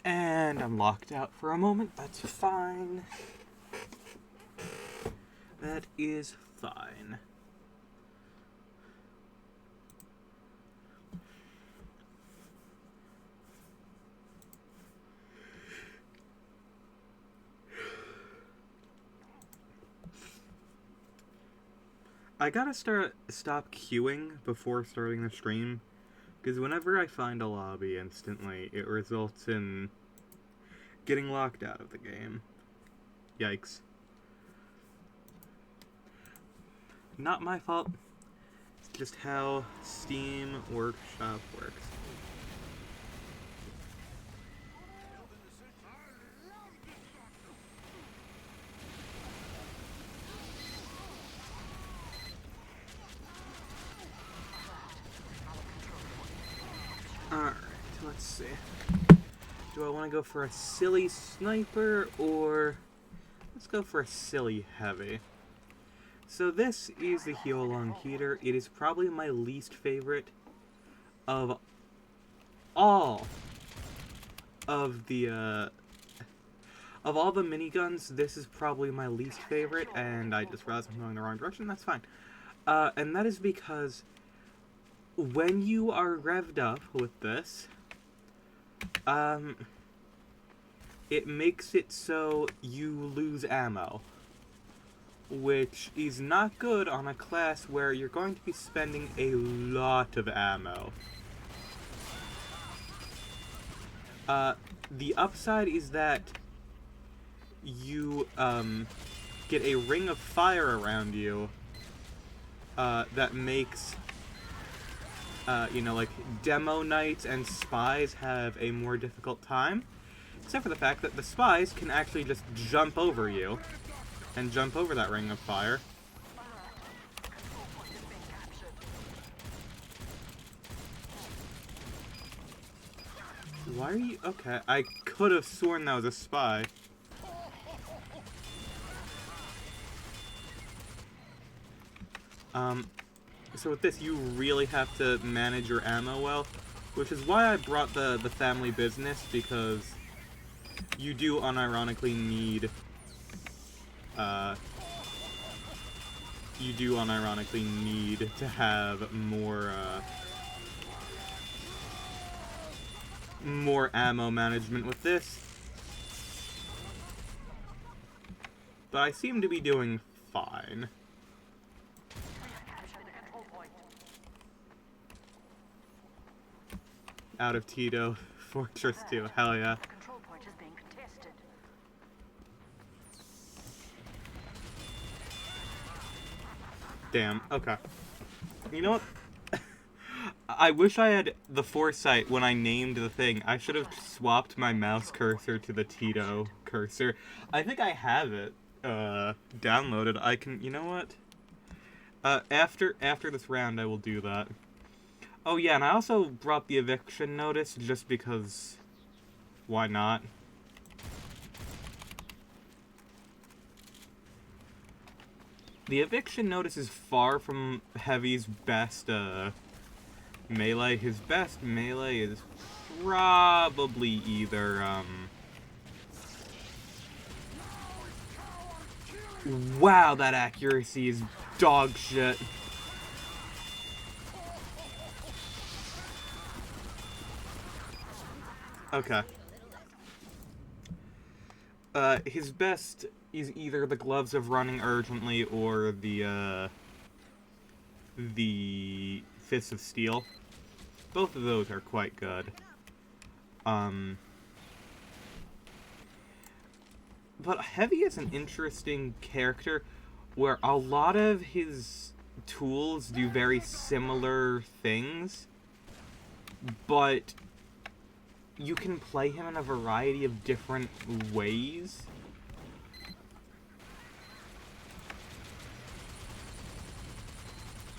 And I'm locked out for a moment. That's fine. That is fine. I gotta stop queuing before starting the stream, because whenever I find a lobby instantly, it results in getting locked out of the game. Yikes. Not my fault. It's just how Steam Workshop works. Alright, let's see. Do I want to go for a silly sniper, or let's go for a silly heavy? So this is the Heal-Along Heater. It is probably my least favorite of all of the miniguns. This is probably my least favorite, and I just realized I'm going the wrong direction. That's fine. And that is because when you are revved up with this, it makes it so you lose ammo, which is not good on a class where you're going to be spending a lot of ammo. The upside is that you get a ring of fire around you that makes like demo knights and spies have a more difficult time, except for the fact that the spies can actually just jump over you and jump over that ring of fire. Why are you... Okay, I could have sworn that was a spy. So with this, you really have to manage your ammo well, which is why I brought the family business, because you do unironically need, to have more ammo management with this. But I seem to be doing fine. Out of Teto, Fortress 2, hell yeah. Damn, okay. You know what? I wish I had the foresight when I named the thing. I should have swapped my mouse cursor to the Teto cursor. I think I have it downloaded. I can, you know what? After this round, I will do that. Oh yeah, and I also brought the eviction notice just because, why not? The eviction notice is far from Heavy's best melee. His best melee is probably either wow, that accuracy is dog shit. Okay. His best is either the Gloves of Running Urgently or the Fists of Steel. Both of those are quite good. But Heavy is an interesting character where a lot of his tools do very similar things, but you can play him in a variety of different ways.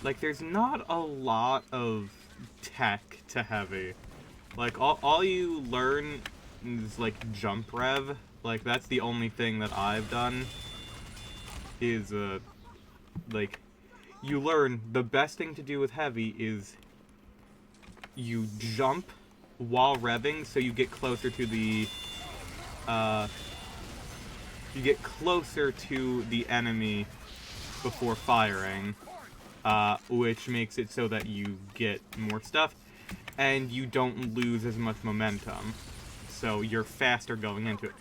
Like, there's not a lot of tech to Heavy. Like, all you learn is, like, jump rev. Like, that's the only thing that I've done. Is, like, you learn the best thing to do with Heavy is you jump while revving, so you get closer to the enemy before firing, which makes it so that you get more stuff, and you don't lose as much momentum, so you're faster going into it.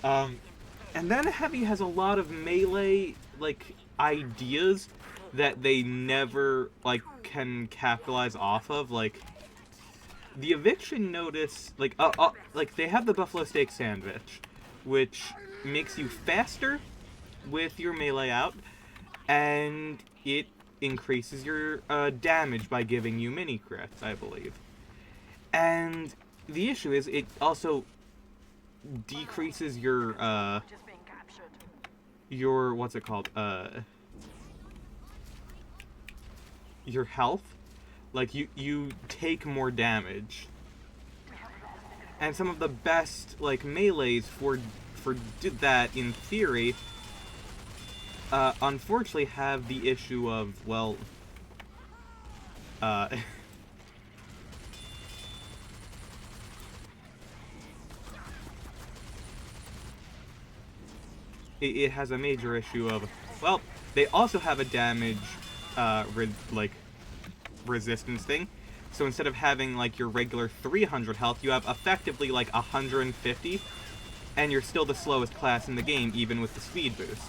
And then Heavy has a lot of melee, like, ideas that they never, like, can capitalize off of, like, the eviction notice, like, they have the buffalo steak sandwich, which makes you faster with your melee out, and it increases your damage by giving you mini crits, I believe. And the issue is it also decreases your what's it called? Your health. Like, you take more damage. And some of the best, like, melees for that, in theory, unfortunately have the issue of, well, it has a major issue of, well, they also have a damage, resistance thing. So instead of having, like, your regular 300 health, you have effectively, like, 150, and you're still the slowest class in the game, even with the speed boost.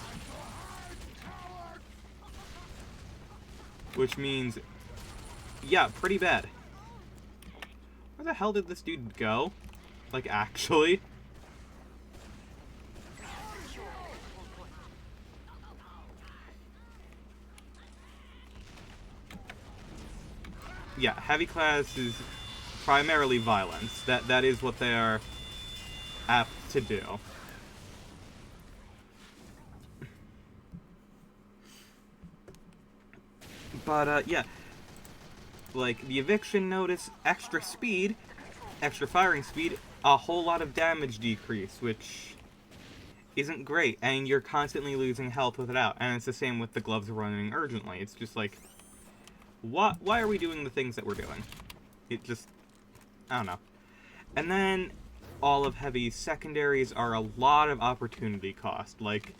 Which means, yeah, pretty bad. Where the hell did this dude go? Like, actually? Yeah, Heavy class is primarily violence. That is what they are apt to do. But, yeah. Like, the eviction notice, extra speed, extra firing speed, a whole lot of damage decrease, which isn't great, and you're constantly losing health with it out. And it's the same with the gloves running urgently. It's just like, why are we doing the things that we're doing? It just, I don't know. And then all of Heavy's secondaries are a lot of opportunity cost. Like,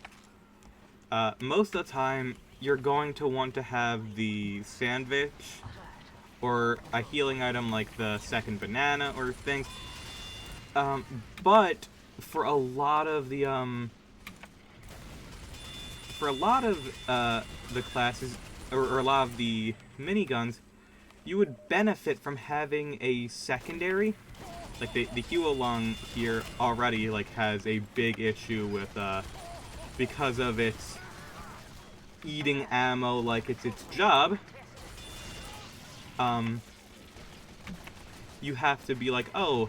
most of the time, you're going to want to have the sandwich, or a healing item like the second banana, or things. But for a lot of the, the classes, or a lot of the miniguns, you would benefit from having a secondary. Like, the Huolong here already, like, has a big issue with, because of its eating ammo like it's its job, you have to be like, oh,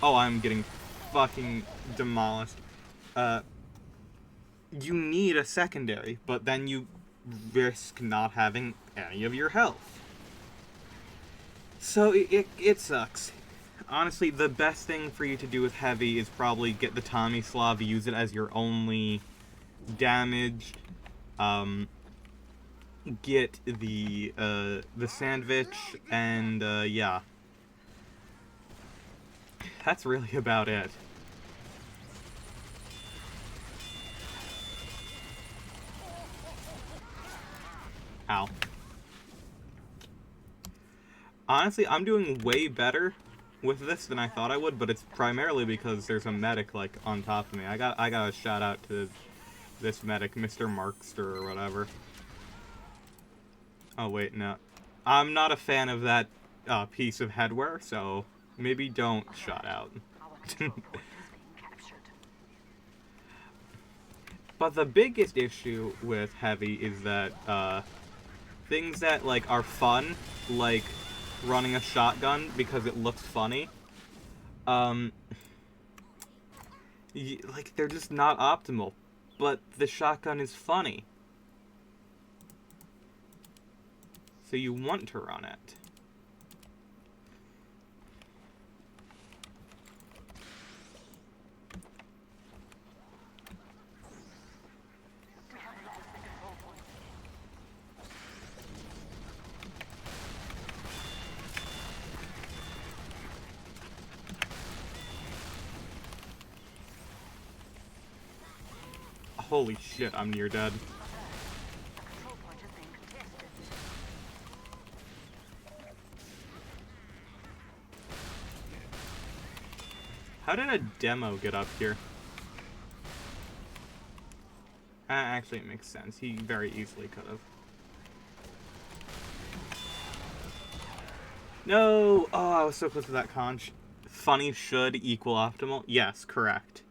I'm getting fucking demolished. You need a secondary, but then you risk not having any of your health. So it sucks. Honestly, the best thing for you to do with Heavy is probably get the Tomislav, use it as your only damage, get the sandwich, and, yeah. That's really about it. Ow. Honestly, I'm doing way better with this than I thought I would, but it's primarily because there's a medic, like, on top of me. I got a shout out to this medic, Mr. Markster or whatever. Oh, wait, no. I'm not a fan of that piece of headwear, so maybe don't shout out. But the biggest issue with Heavy is that things that, like, are fun, like running a shotgun because it looks funny, like, they're just not optimal. But the shotgun is funny, so you want to run it. Holy shit, I'm near dead. How did a demo get up here? Actually, it makes sense. He very easily could have. No! Oh, I was so close to that conch. Funny should equal optimal? Yes, correct.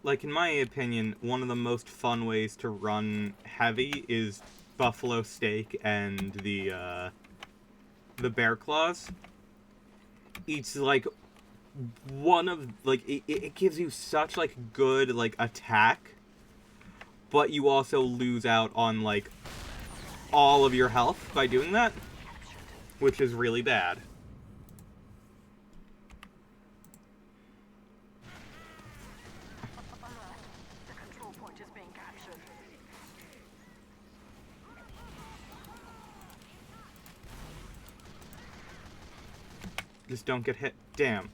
Like, in my opinion, one of the most fun ways to run heavy is buffalo steak and the bear claws. It's like one of, like, it gives you such, like, good, like, attack, but you also lose out on, like, all of your health by doing that, which is really bad. Just don't get hit. Damn.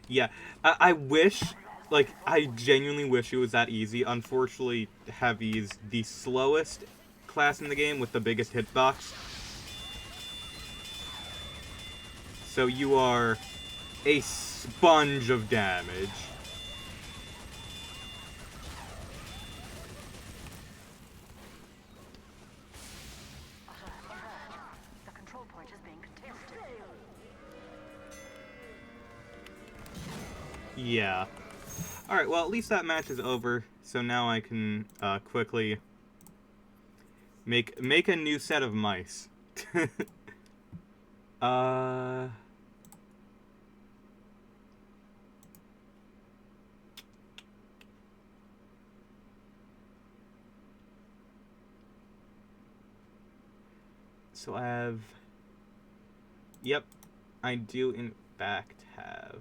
Yeah, I wish, like, I genuinely wish it was that easy. Unfortunately, Heavy is the slowest class in the game with the biggest hitbox. So you are a sponge of damage. Yeah. Alright, well, at least that match is over, so now I can quickly make a new set of mice. uh... So I have... Yep, I do in fact have...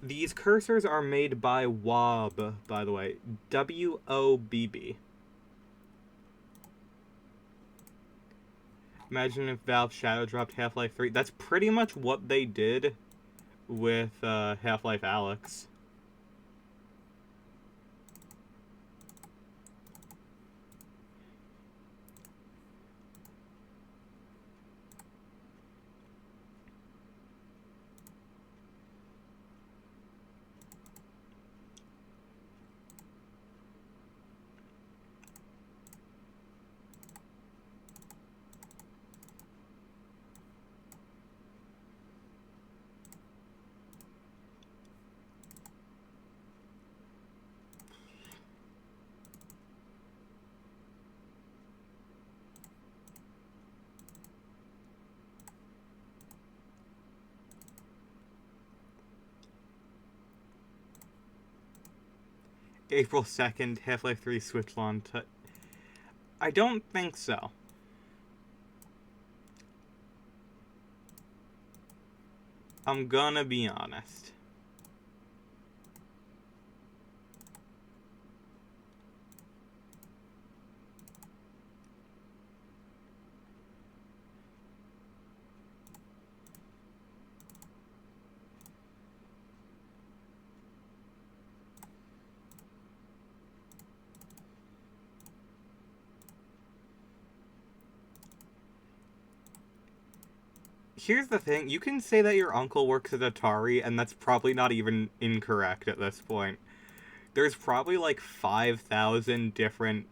These cursors are made by Wob, by the way. W-O-B-B. Imagine if Valve Shadow dropped Half-Life 3. That's pretty much what they did with Half-Life Alyx. April 2nd, Half-Life 3 Switch launch. I don't think so. I'm gonna be honest. Here's the thing, you can say that your uncle works at Atari, and that's probably not even incorrect at this point. There's probably like 5,000 different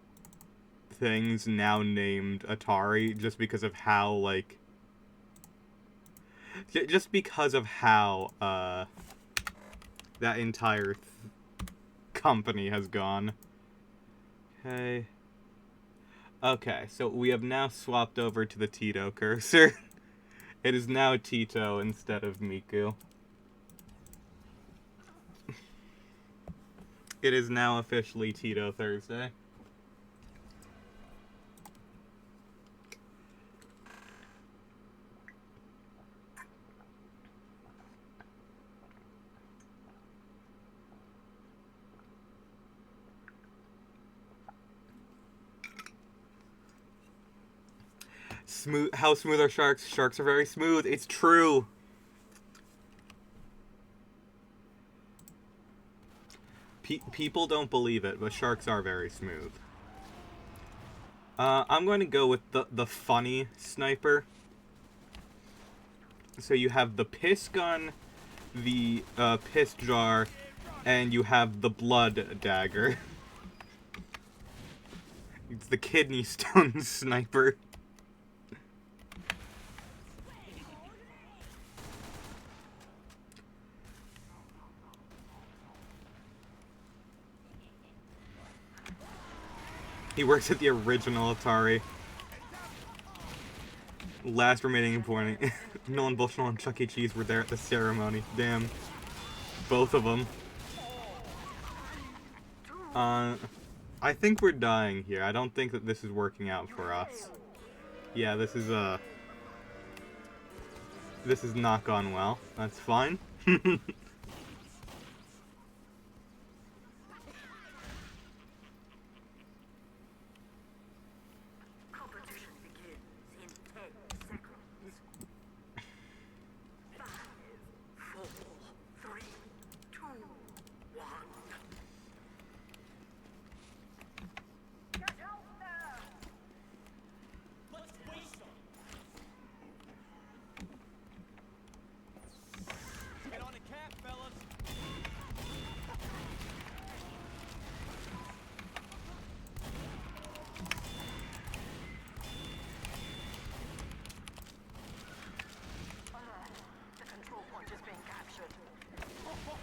things now named Atari just because of how, like... Just because of how, that entire company has gone. Okay. Okay, so we have now swapped over to the Teto cursor. It is now Teto instead of Miku. It is now officially Teto Thursday. Smooth. How smooth are sharks? Sharks are very smooth. It's true. People don't believe it, but sharks are very smooth. I'm going to go with the funny sniper. So you have the piss gun, the piss jar, and you have the blood dagger. It's the kidney stone sniper. He works at the original Atari. Last remaining important. Nolan Bushnell and Chuck E. Cheese were there at the ceremony. Damn. Both of them. I think we're dying here. I don't think that this is working out for us. Yeah, this is not gone well. That's fine.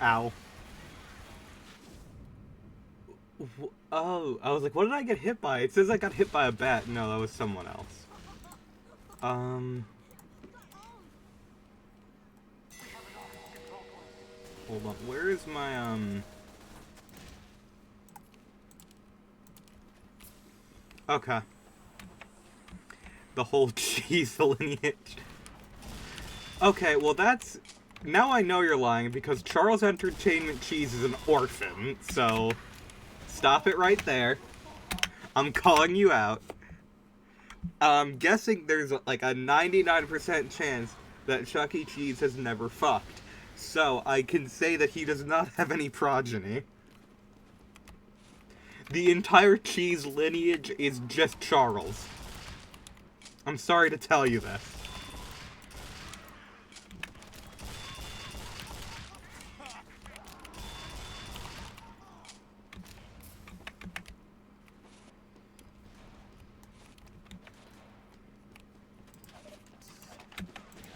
Ow. Oh, I was like, what did I get hit by? It says I got hit by a bat. No, that was someone else. Hold on. Where is my, Okay. The whole cheese lineage. Okay, well that's... Now I know you're lying, because Charles Entertainment Cheese is an orphan, so... Stop it right there. I'm calling you out. I'm guessing there's like a 99% chance that Chuck E. Cheese has never fucked. So I can say that he does not have any progeny. The entire Cheese lineage is just Charles. I'm sorry to tell you this.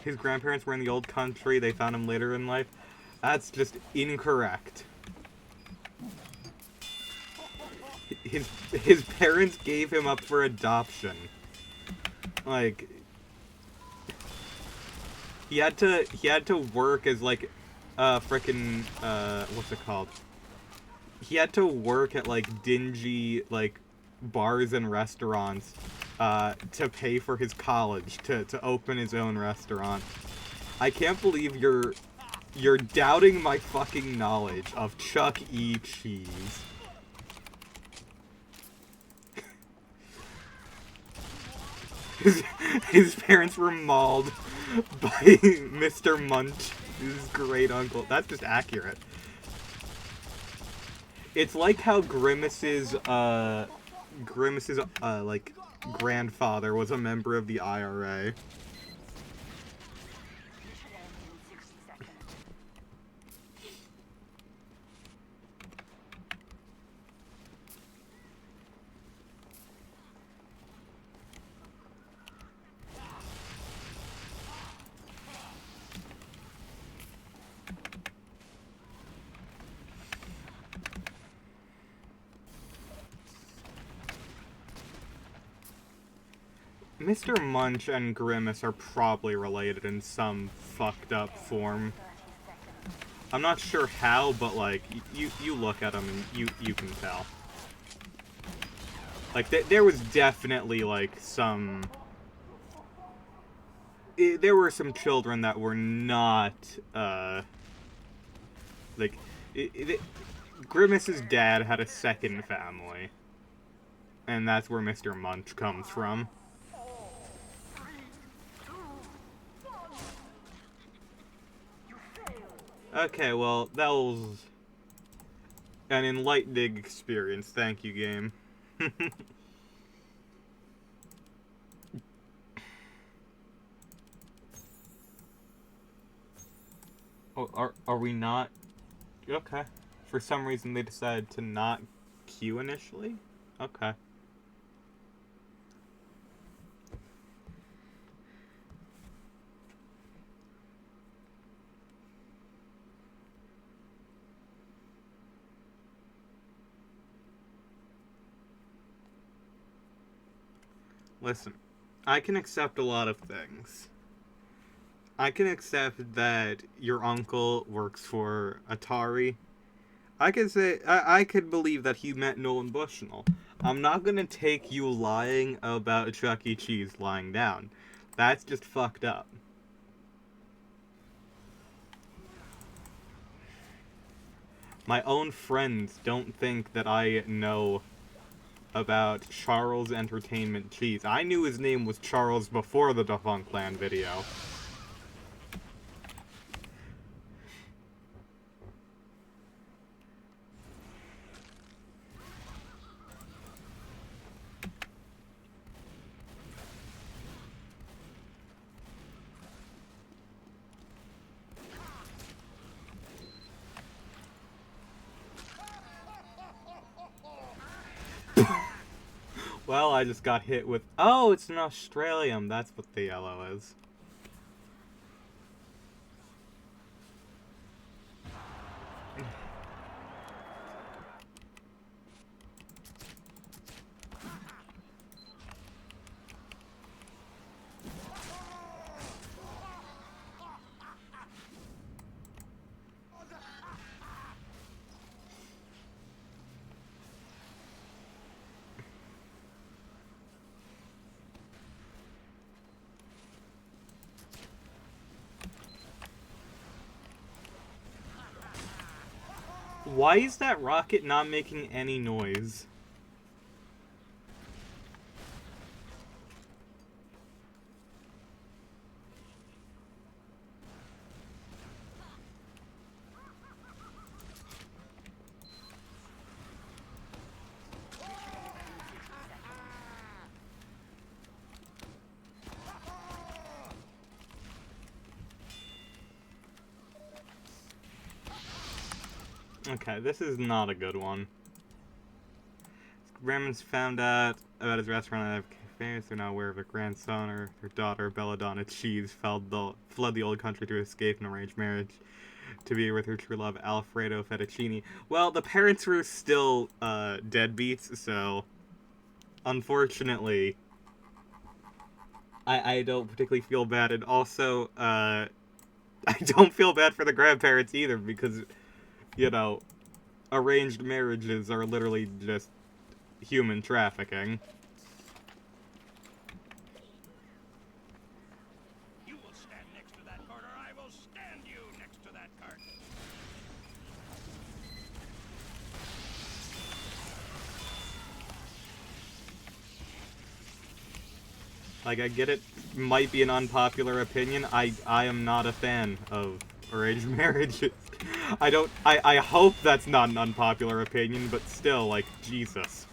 His grandparents were in the old country, they found him later in life. That's just incorrect. His parents gave him up for adoption. Like, he had to work as like frickin' what's it called? He had to work at like dingy like bars and restaurants to pay for his college, to open his own restaurant. I can't believe you're doubting my fucking knowledge of Chuck E. Cheese. His parents were mauled by Mr. Munch, his great uncle. That's just accurate. It's like how Grimace's like grandfather was a member of the IRA. Mr. Munch and Grimace are probably related in some fucked up form. I'm not sure how, but like, you look at them and you can tell. Like, there was definitely like some... there were some children that were not, like, Grimace's dad had a second family. And that's where Mr. Munch comes from. Okay, well, that was an enlightening experience. Thank you, game. Oh, are we not? Okay. For some reason, they decided to not queue initially? Okay. Listen, I can accept a lot of things. I can accept that your uncle works for Atari. I can say I could believe that he meant Nolan Bushnell. I'm not gonna take you lying about Chuck E. Cheese lying down. That's just fucked up. My own friends don't think that I know about Charles Entertainment Cheese. I knew his name was Charles before the Defunctland video. Well, I just got hit with... Oh, it's an Australian. That's what the yellow is. Why is that rocket not making any noise? Okay, this is not a good one. Ramon's found out about his restaurant at cafes. They're not aware of a grandson or their daughter, Belladonna Cheese, fled the old country to escape an arranged marriage to be with her true love, Alfredo Fettuccini. Well, the parents were still deadbeats, so unfortunately, I don't particularly feel bad. And also, I don't feel bad for the grandparents either, because, you know, arranged marriages are literally just human trafficking. You will stand next to that cart, or I will stand you next to that cart. Like, I get it might be an unpopular opinion. I am not a fan of arranged marriages. I hope that's not an unpopular opinion, but still, like, Jesus.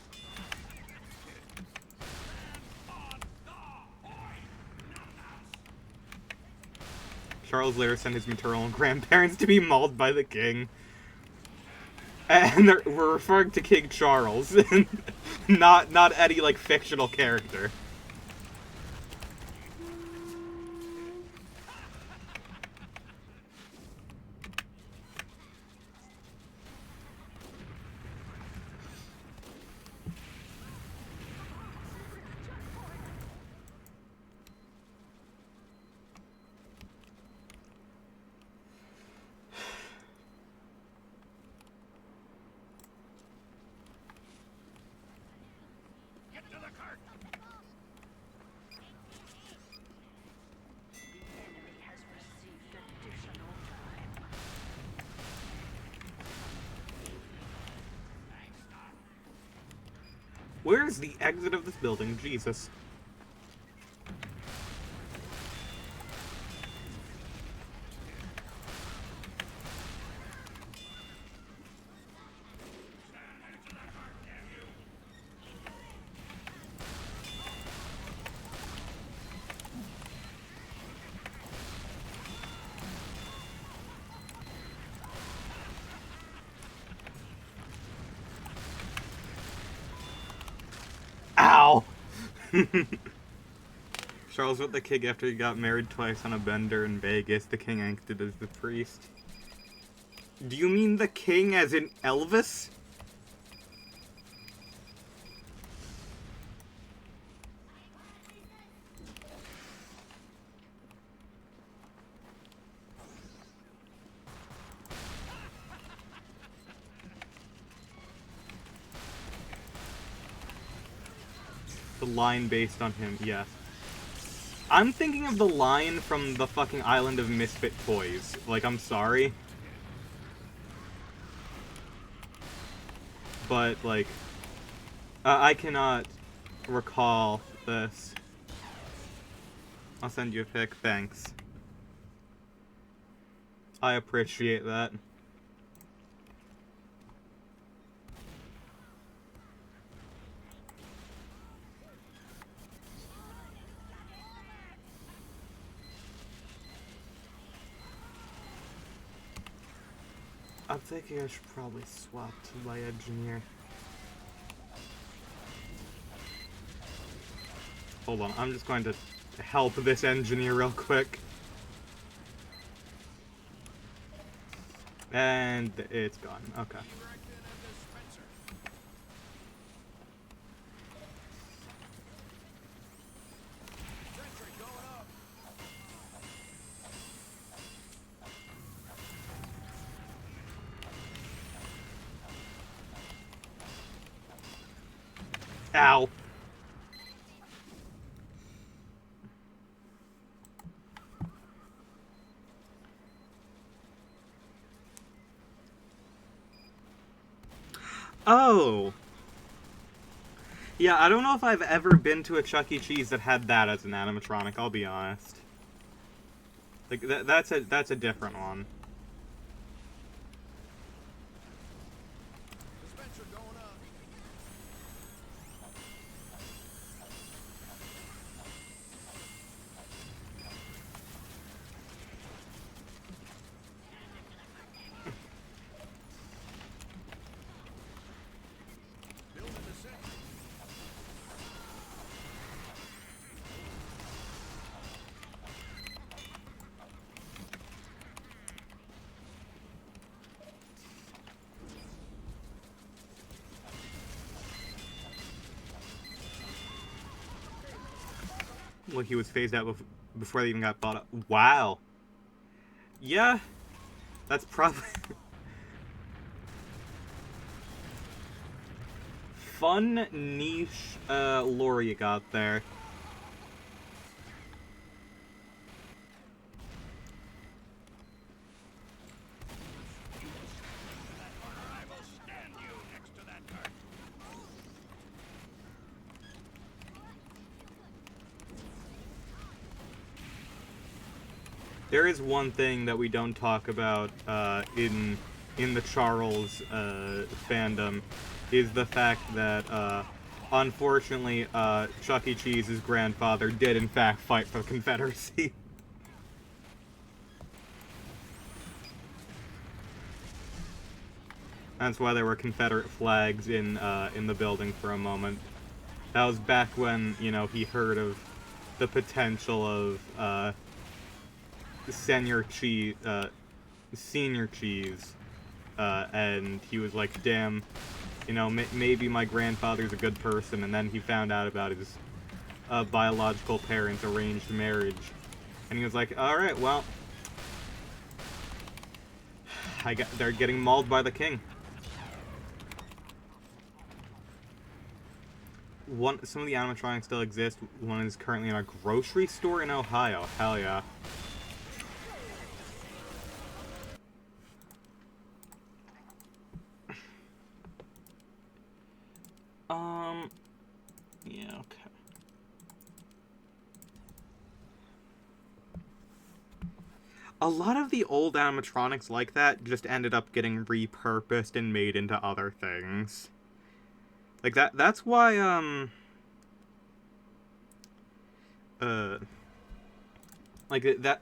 Charles later sent his maternal grandparents to be mauled by the king. And we're referring to King Charles, not any, like, fictional character. Get to the cart. The enemy has received additional time. Where's the exit of this building? Jesus. Charles with the king after he got married twice on a bender in Vegas. The king acted as the priest. Do you mean the king as in Elvis? The line based on him, yes. I'm thinking of the line from the fucking Island of Misfit Toys. Like, I'm sorry. But, like, I cannot recall this. I'll send you a pic, thanks. I appreciate that. I'm thinking I should probably swap to my engineer. Hold on, I'm just going to help this engineer real quick. And it's gone. Okay. Ow. Oh. Yeah, I don't know if I've ever been to a Chuck E. Cheese that had that as an animatronic, I'll be honest. Like, that's a different one. Well, he was phased out before they even got bought up. Wow. Yeah, that's probably... Fun, niche, lore you got there. There is one thing that we don't talk about in the Charles fandom, is the fact that unfortunately Chuck E. Cheese's grandfather did in fact fight for the Confederacy. That's why there were Confederate flags in the building for a moment. That was back when, you know, he heard of the potential of senior cheese, and he was like, damn, you know, maybe my grandfather's a good person, and then he found out about his biological parents' arranged marriage, and he was like, alright, well, they're getting mauled by the king. Some of the animatronics still exist. One is currently in a grocery store in Ohio. Hell yeah. Yeah, okay. A lot of the old animatronics like that just ended up getting repurposed and made into other things. Like that's why,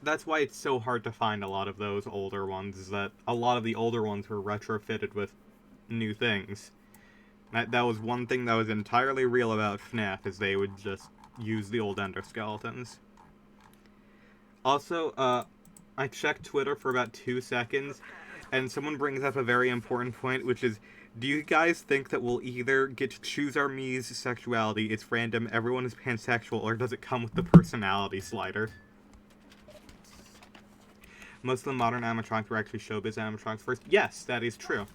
that's why it's so hard to find a lot of those older ones, is that a lot of the older ones were retrofitted with new things. That was one thing that was entirely real about FNAF, is they would just use the old endoskeletons. Also, I checked Twitter for about 2 seconds, and someone brings up a very important point, which is, do you guys think that we'll either get to choose our Mii's sexuality, it's random, everyone is pansexual, or does it come with the personality slider? Most of the modern animatronics were actually showbiz animatronics first. Yes, that is true.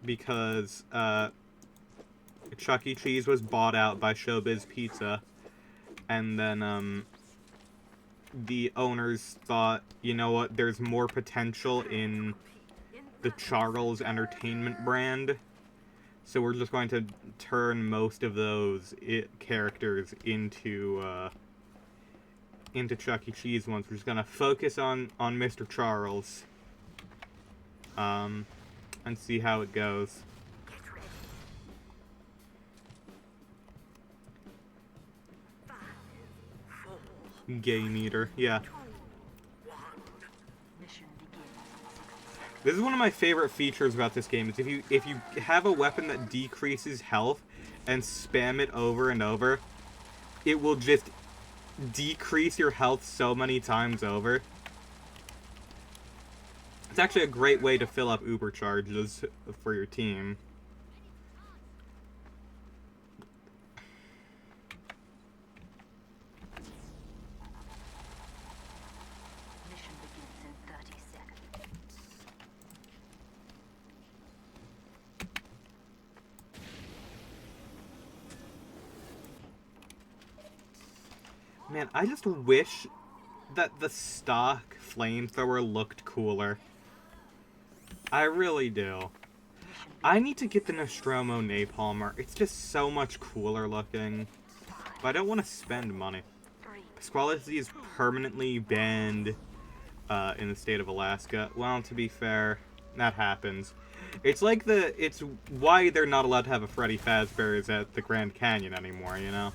Because, Chuck E. Cheese was bought out by Showbiz Pizza, and then, the owners thought, you know what, there's more potential in the Charles Entertainment brand, so we're just going to turn most of those characters into Chuck E. Cheese ones. We're just gonna focus on Mr. Charles, and see how it goes. Game Eater, yeah. This is one of my favorite features about this game, is if you have a weapon that decreases health and spam it over and over, it will just decrease your health so many times over. It's actually a great way to fill up Uber charges for your team. Mission begins in 30 seconds. Man, I just wish that the stock flamethrower looked cooler. I really do. I need to get the Nostromo Napalmer. It's just so much cooler looking. But I don't want to spend money. Squality is permanently banned in the state of Alaska. Well, to be fair, that happens. It's like it's why they're not allowed to have a Freddy Fazbear's at the Grand Canyon anymore, you know?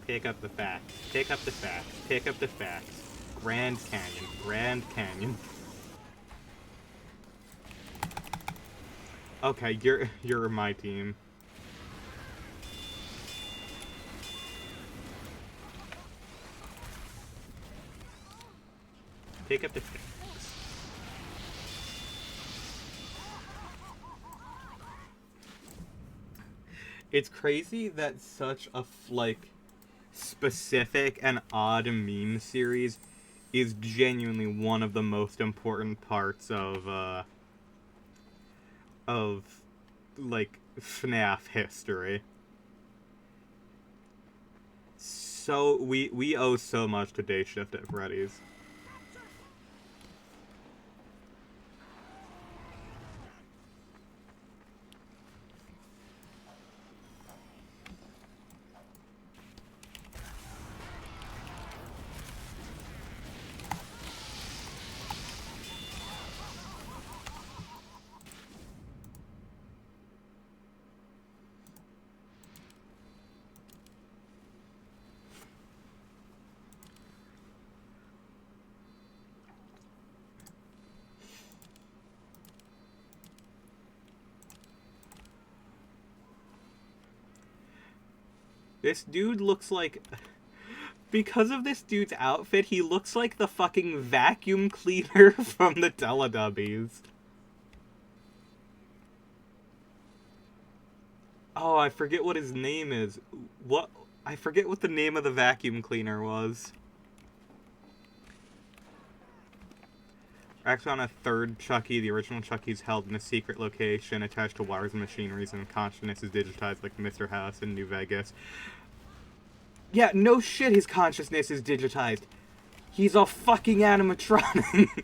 Pick up the facts. Pick up the facts. Pick up the facts. Grand Canyon. Grand Canyon. Okay, you're my team. Pick up the facts. It's crazy that such a specific and odd meme series is genuinely one of the most important parts of FNAF history. So we owe so much to Day Shift at Freddy's. This dude looks like... Because of this dude's outfit, he looks like the fucking vacuum cleaner from the Teletubbies. Oh, I forget what his name is. What? I forget what the name of the vacuum cleaner was. Actually, on a third Chucky, the original Chucky's held in a secret location attached to wires and machineries, and consciousness is digitized like Mr. House in New Vegas. Yeah, no shit his consciousness is digitized. He's a fucking animatronic.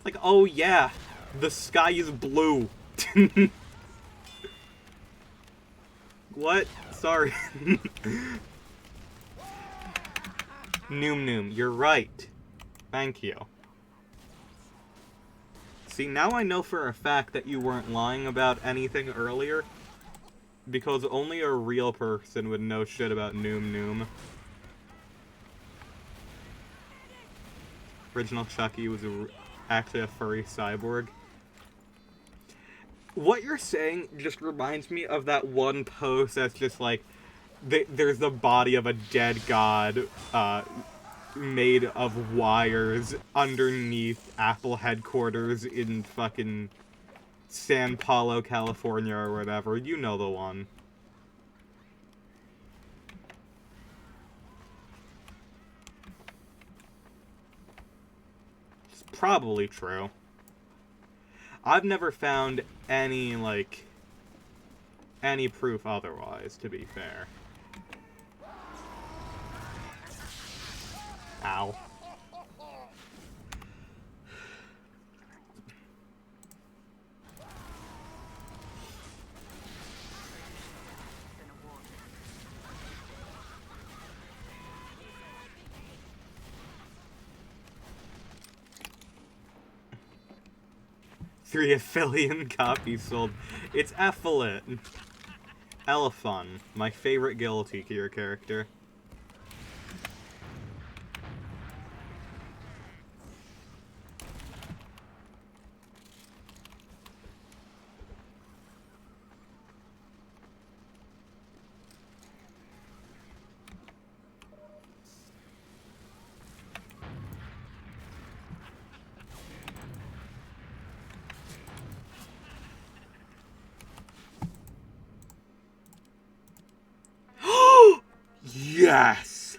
Like, oh yeah, the sky is blue. What? Sorry. Noom, you're right. Thank you. See, now I know for a fact that you weren't lying about anything earlier. Because only a real person would know shit about Noom. Original Chucky was actually a furry cyborg. What you're saying just reminds me of that one post that's just like, there's the body of a dead god made of wires underneath Apple headquarters in fucking San Paulo, California or whatever. You know the one. It's probably true. I've never found any, like, any proof otherwise, to be fair. Ow. Been awarded. 3 affiliate copies sold. It's Efflet. Elephant, my favorite Guilty Gear character. Yes!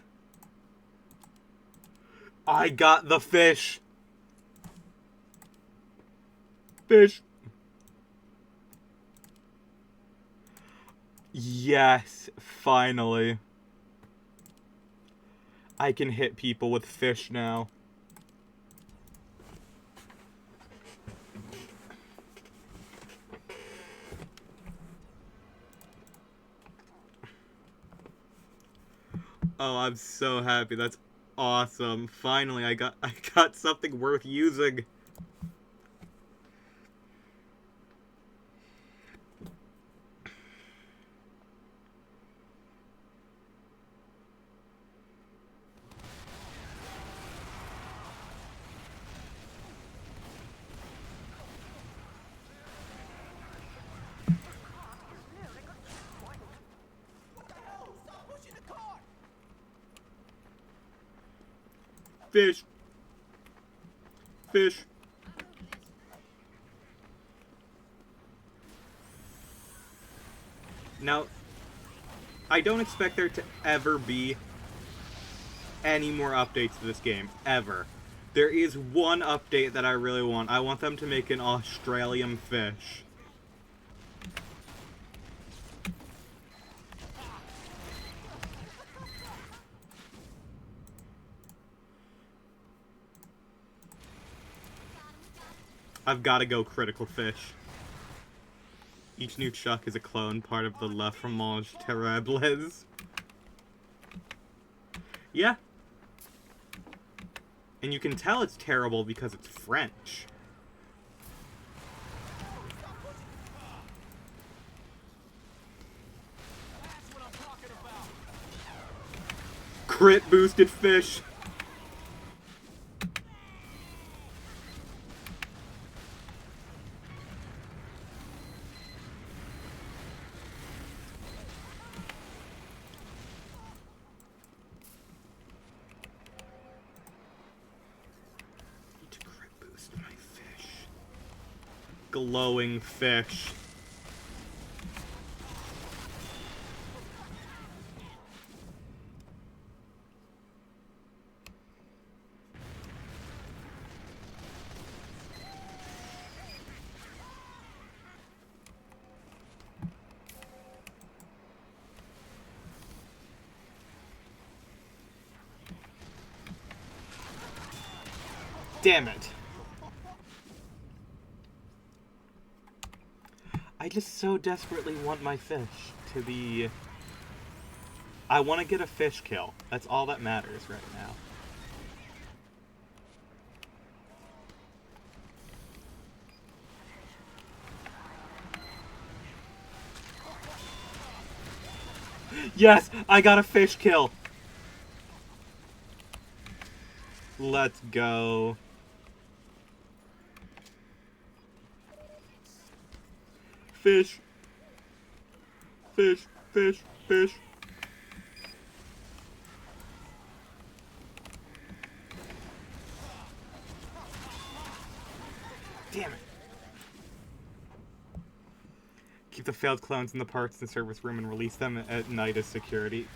I got the fish. Fish. Yes, finally. I can hit people with fish now. Oh, I'm so happy. That's awesome. Finally, I got something worth using. Fish. Fish. Now, I don't expect there to ever be any more updates to this game. Ever. There is one update that I really want. I want them to make an Australian fish. I've got to go critical fish. Each new Chuck is a clone, part of the La Fromage Terribles. Yeah. And you can tell it's terrible because it's French. Crit boosted fish. Glowing fish. Damn it. I just so desperately want my fish to be... I want to get a fish kill. That's all that matters right now. Yes! I got a fish kill! Let's go. Fish. Fish, fish, fish. Damn it. Keep the failed clones in the parts and service room and release them at night as security.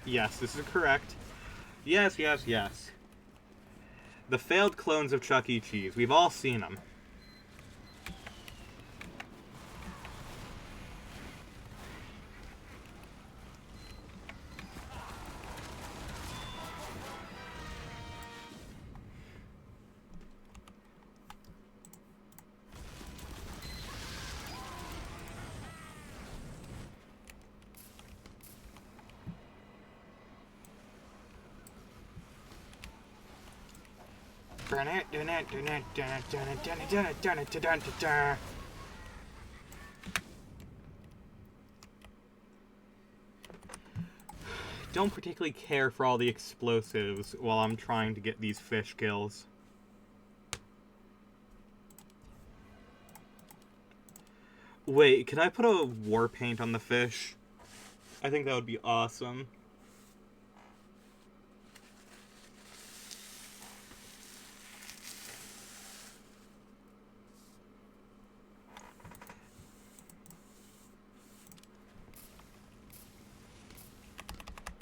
Yes, this is correct. Yes, yes, yes. The failed clones of Chuck E. Cheese. We've all seen them. Don't particularly care for all the explosives while I'm trying to get these fish kills. Wait, can I put a war paint on the fish? I think that would be awesome.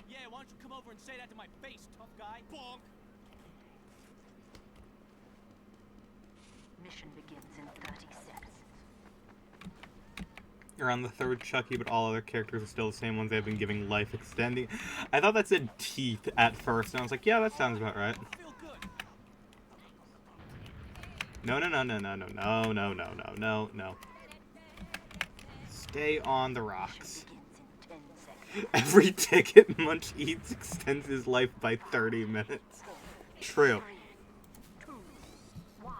Yeah, why don't you come over and say that to my face, tough guy? Bonk! Mission begins in 30 seconds. You're on the third Chucky, but all other characters are still the same ones they've been giving life extending. I thought that said teeth at first, and I was like, yeah, that sounds about right. Feel good. No, no, no, no, no, no, no, no, no, no, no, no. Stay on the rocks. Begins in 10 seconds. Every ticket Munch eats extends his life by 30 minutes. True. 3, 2, 1.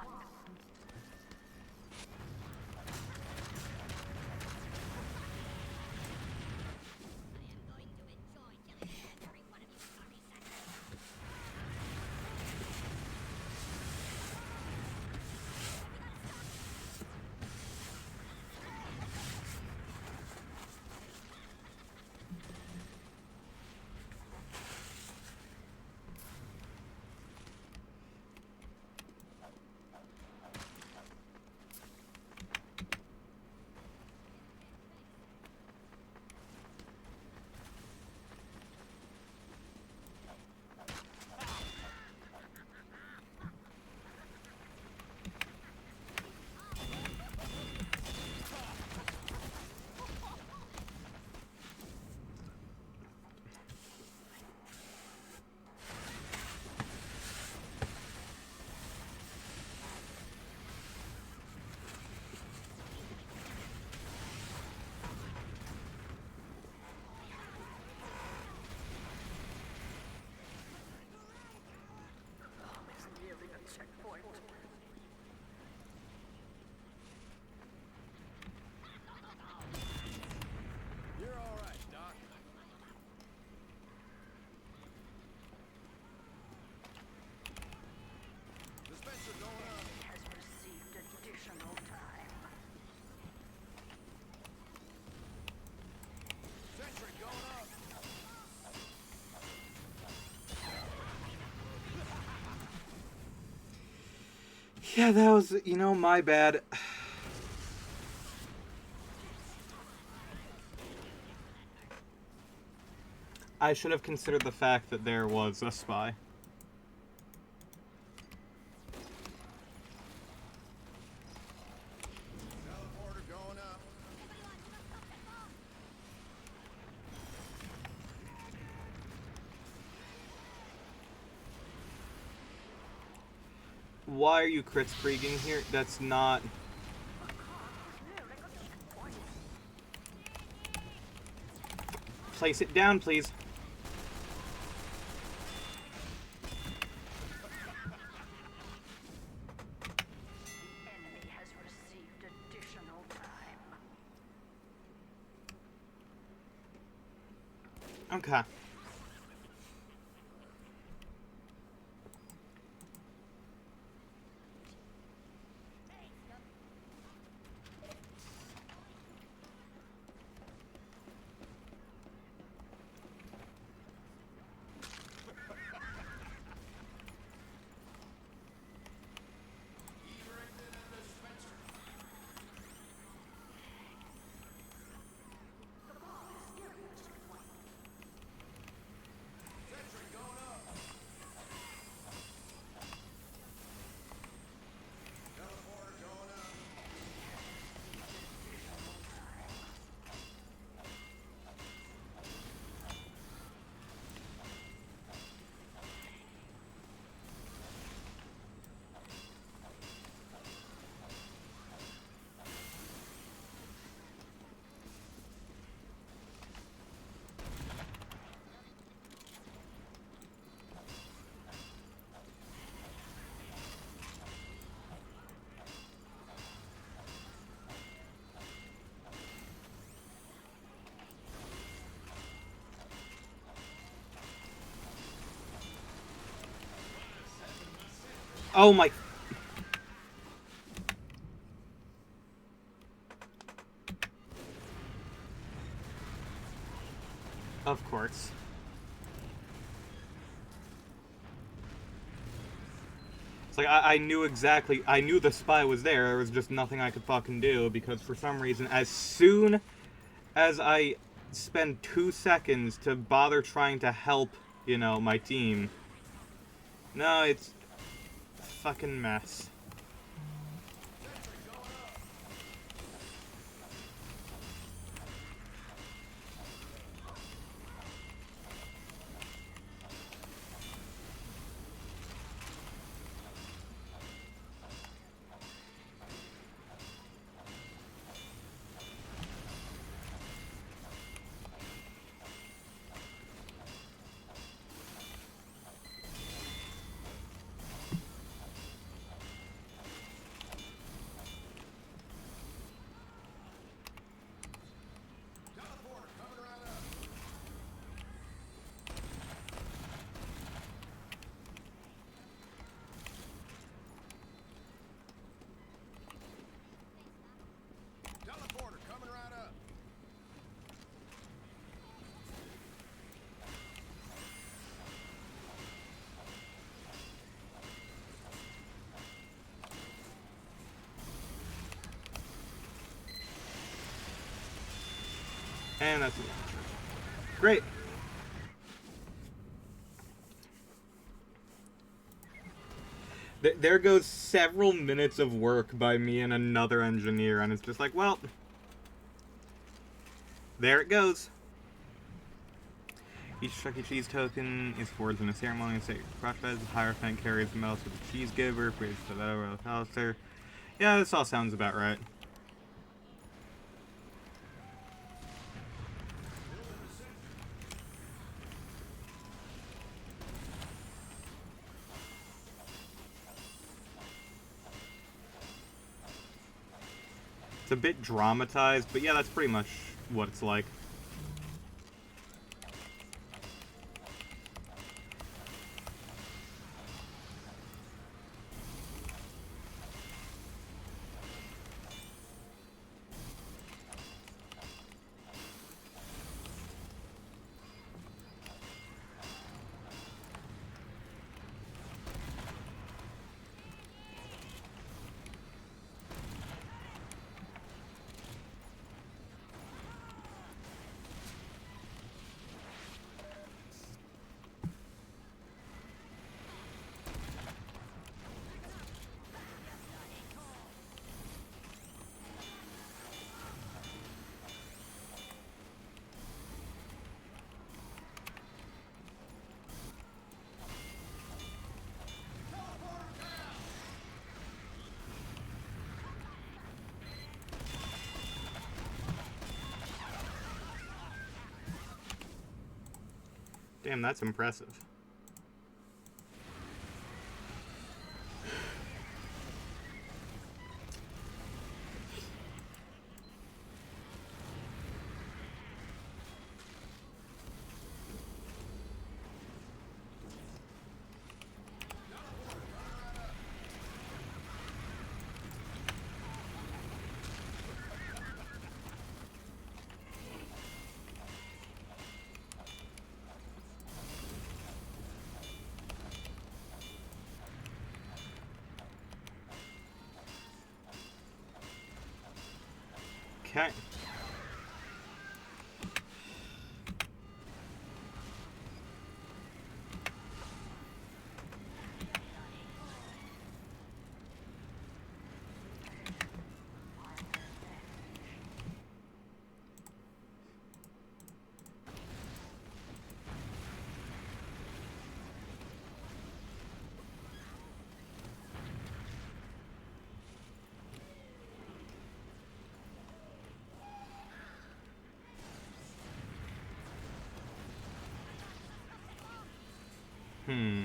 Checkpoint. You're all right, Doc. Dispenser going up. Has received additional time. Sentry going up. Yeah, that was, my bad. I should have considered the fact that there was a spy. Teleporter going up. Why are you Kritzkrieging here? That's not... Place it down, please. Enemy has received additional time. Okay. Oh my... Of course. It's like, I knew exactly... I knew the spy was there. There was just nothing I could fucking do, because for some reason, as soon as I spend 2 seconds to bother trying to help, you know, my team... No, it's... a fucking mess. And that's it. Great. There goes several minutes of work by me and another engineer, and it's just like, well, there it goes. Each Chuck E. Cheese token is forged in a ceremony. Say crossbows, the Hierophant carries the medals to the cheese giver, praise to the royal Pallister. Yeah, this all sounds about right. It's a bit dramatized, but yeah, that's pretty much what it's like. Damn, that's impressive. Okay. Hmm.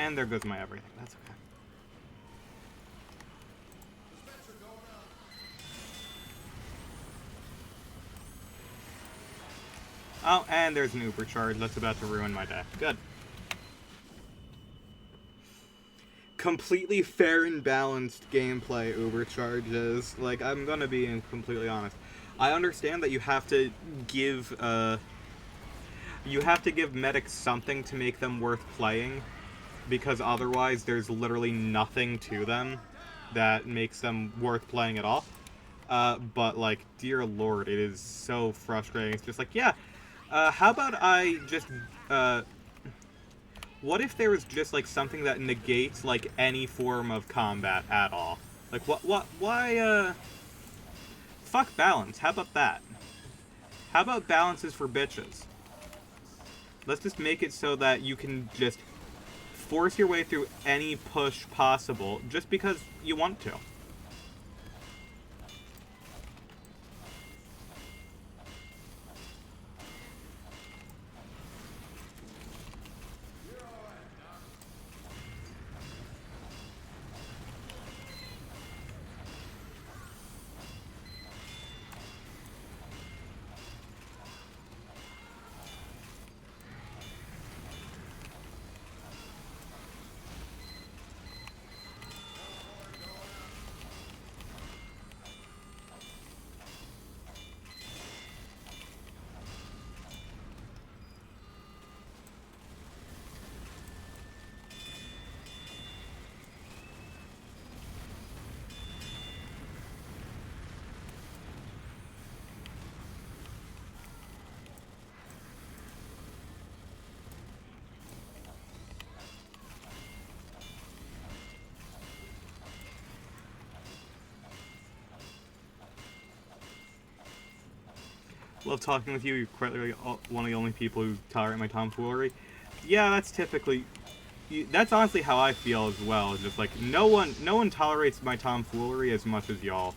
And there goes my everything. That's okay. Oh, and there's an Uber charge. That's about to ruin my day. Good. Completely fair and balanced gameplay Uber charges. Like, I'm gonna be completely honest. I understand that you have to give medics something to make them worth playing, because otherwise there's literally nothing to them that makes them worth playing at all. But, like, dear lord, it is so frustrating. It's just like, yeah, how about I just, what if there was just, like, something that negates, like, any form of combat at all? Like, why, fuck balance. How about that? How about balance is for bitches? Let's just make it so that you can just force your way through any push possible just because you want to. Love talking with you. You're quite literally one of the only people who tolerate my tomfoolery. Yeah, that's typically... That's honestly how I feel as well. Just like, no one tolerates my tomfoolery as much as y'all.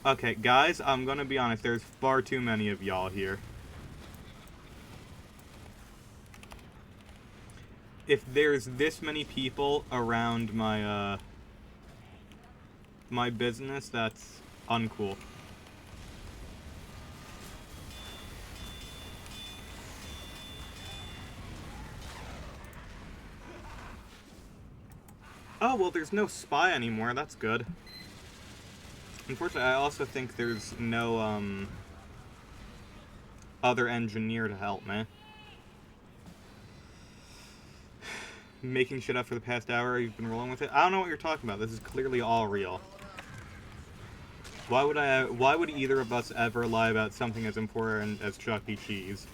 Okay, guys, I'm gonna be honest. There's far too many of y'all here. If there's this many people around my, my business, that's uncool. Oh, well, there's no spy anymore. That's good. Unfortunately, I also think there's no, other engineer to help me. Making shit up for the past hour, you've been rolling with it? I don't know what you're talking about. This is clearly all real. Why would either of us ever lie about something as important as Chuck E. Cheese?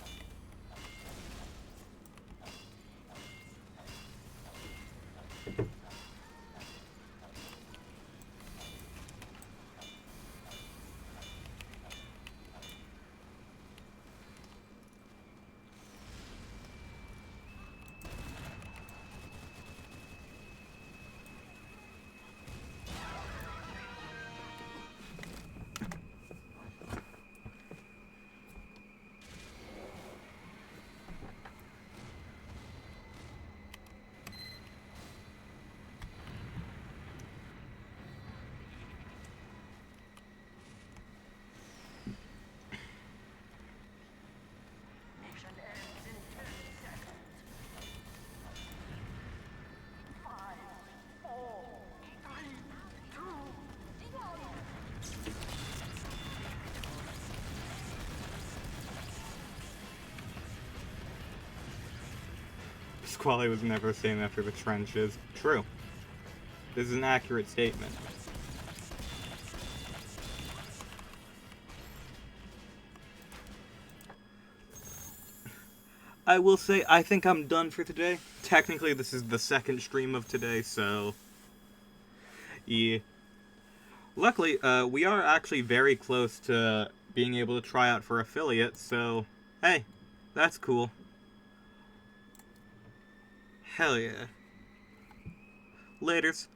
Mission ends in 10 seconds. 5, 4, 3, 2, 1. Squally was never the same after the trenches. True. This is an accurate statement. I will say, I think I'm done for today. Technically, this is the second stream of today, so... yeah. Luckily, we are actually very close to being able to try out for affiliate, so... hey, that's cool. Hell yeah. Laters.